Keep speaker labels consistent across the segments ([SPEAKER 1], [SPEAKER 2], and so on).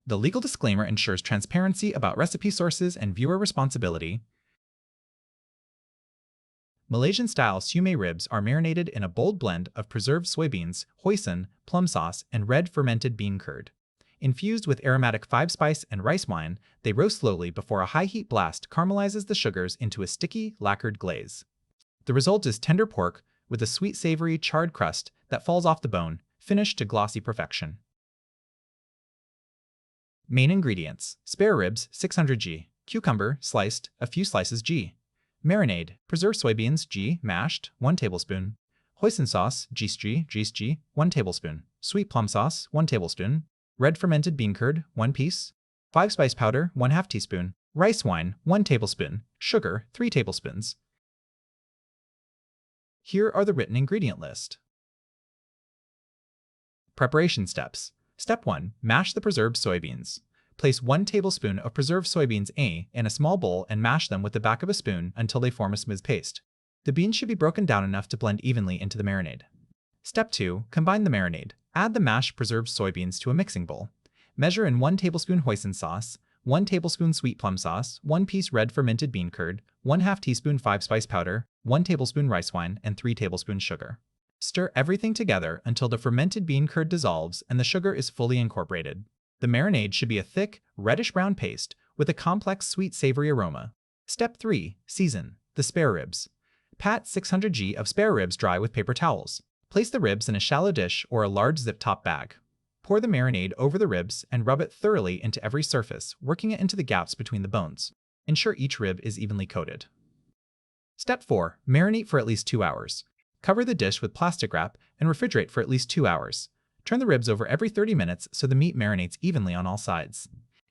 [SPEAKER 1] The legal disclaimer ensures transparency about recipe sources and viewer responsibility. Malaysian-style siu ribs are marinated in a bold blend of preserved soybeans, hoisin, plum sauce, and red fermented bean curd. Infused with aromatic 5-spice and rice wine, they roast slowly before a high-heat blast caramelizes the sugars into a sticky, lacquered glaze. The result is tender pork with a sweet-savoury charred crust that falls off the bone, finished to glossy perfection. Main ingredients: Spareribs 600 g, cucumber sliced, a few slices g. Marinade: preserved soybeans g, mashed, 1 tablespoon. Hoisin sauce g, 1 tablespoon. Sweet plum sauce 1 tablespoon. Red fermented bean curd 1 piece. 5-spice powder 1/2 teaspoon. Rice wine 1 tablespoon. Sugar 3 tablespoons. Here are the written ingredient list. Preparation steps. Step 1. Mash the preserved soybeans. Place 1 tablespoon of preserved soybeans in a small bowl and mash them with the back of a spoon until they form a smooth paste. The beans should be broken down enough to blend evenly into the marinade. Step 2. Combine the marinade. Add the mashed preserved soybeans to a mixing bowl. Measure in 1 tablespoon hoisin sauce, 1 tablespoon sweet plum sauce, 1 piece red fermented bean curd, 1/2 teaspoon 5-spice powder, 1 tablespoon rice wine, and 3 tablespoons sugar. Stir everything together until the fermented bean curd dissolves and the sugar is fully incorporated. The marinade should be a thick, reddish-brown paste with a complex sweet-savoury aroma. Step 3. Season the spareribs. Pat 600 g of spareribs dry with paper towels. Place the ribs in a shallow dish or a large zip-top bag. Pour the marinade over the ribs and rub it thoroughly into every surface, working it into the gaps between the bones. Ensure each rib is evenly coated. Step 4. Marinate for at least 2 hours. Cover the dish with plastic wrap and refrigerate for at least 2 hours. Turn the ribs over every 30 minutes so the meat marinates evenly on all sides.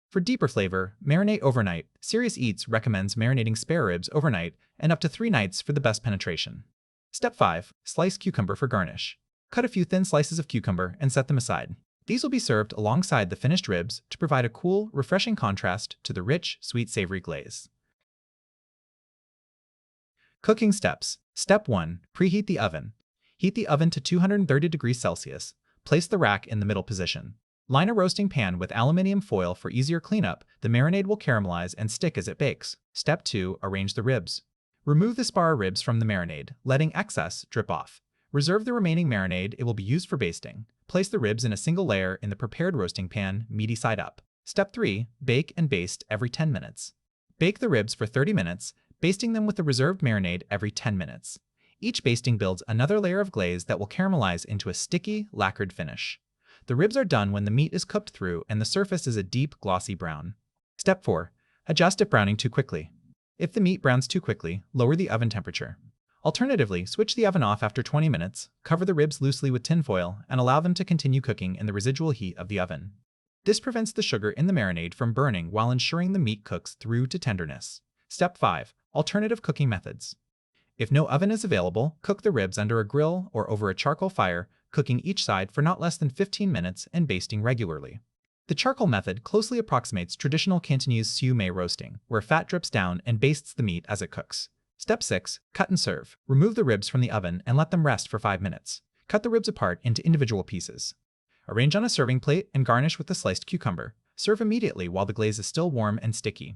[SPEAKER 1] For deeper flavor, marinate overnight. Serious Eats recommends marinating spare ribs overnight and up to 3 nights for the best penetration. Step 5. Slice cucumber for garnish. Cut a few thin slices of cucumber and set them aside. These will be served alongside the finished ribs to provide a cool, refreshing contrast to the rich, sweet, savory glaze. Cooking steps. Step 1. Preheat the oven. Heat the oven to 230 degrees Celsius. Place the rack in the middle position. Line a roasting pan with aluminum foil for easier cleanup. The marinade will caramelize and stick as it bakes. Step 2. Arrange the ribs. Remove the Spareribs from the marinade, letting excess drip off. Reserve the remaining marinade, it will be used for basting. Place the ribs in a single layer in the prepared roasting pan, meaty side up. Step 3. Bake and baste every 10 minutes. Bake the ribs for 30 minutes, basting them with the reserved marinade every 10 minutes. Each basting builds another layer of glaze that will caramelize into a sticky, lacquered finish. The ribs are done when the meat is cooked through and the surface is a deep, glossy brown. Step 4. Adjust if browning too quickly. If the meat browns too quickly, lower the oven temperature. Alternatively, switch the oven off after 20 minutes, cover the ribs loosely with tin foil, and allow them to continue cooking in the residual heat of the oven. This prevents the sugar in the marinade from burning while ensuring the meat cooks through to tenderness. Step 5. Alternative cooking methods. If no oven is available, cook the ribs under a grill or over a charcoal fire, cooking each side for not less than 15 minutes and basting regularly. The charcoal method closely approximates traditional Cantonese siu roasting, where fat drips down and bastes the meat as it cooks. Step 6. Cut and serve. Remove the ribs from the oven and let them rest for 5 minutes. Cut the ribs apart into individual pieces. Arrange on a serving plate and garnish with a sliced cucumber. Serve immediately while the glaze is still warm and sticky.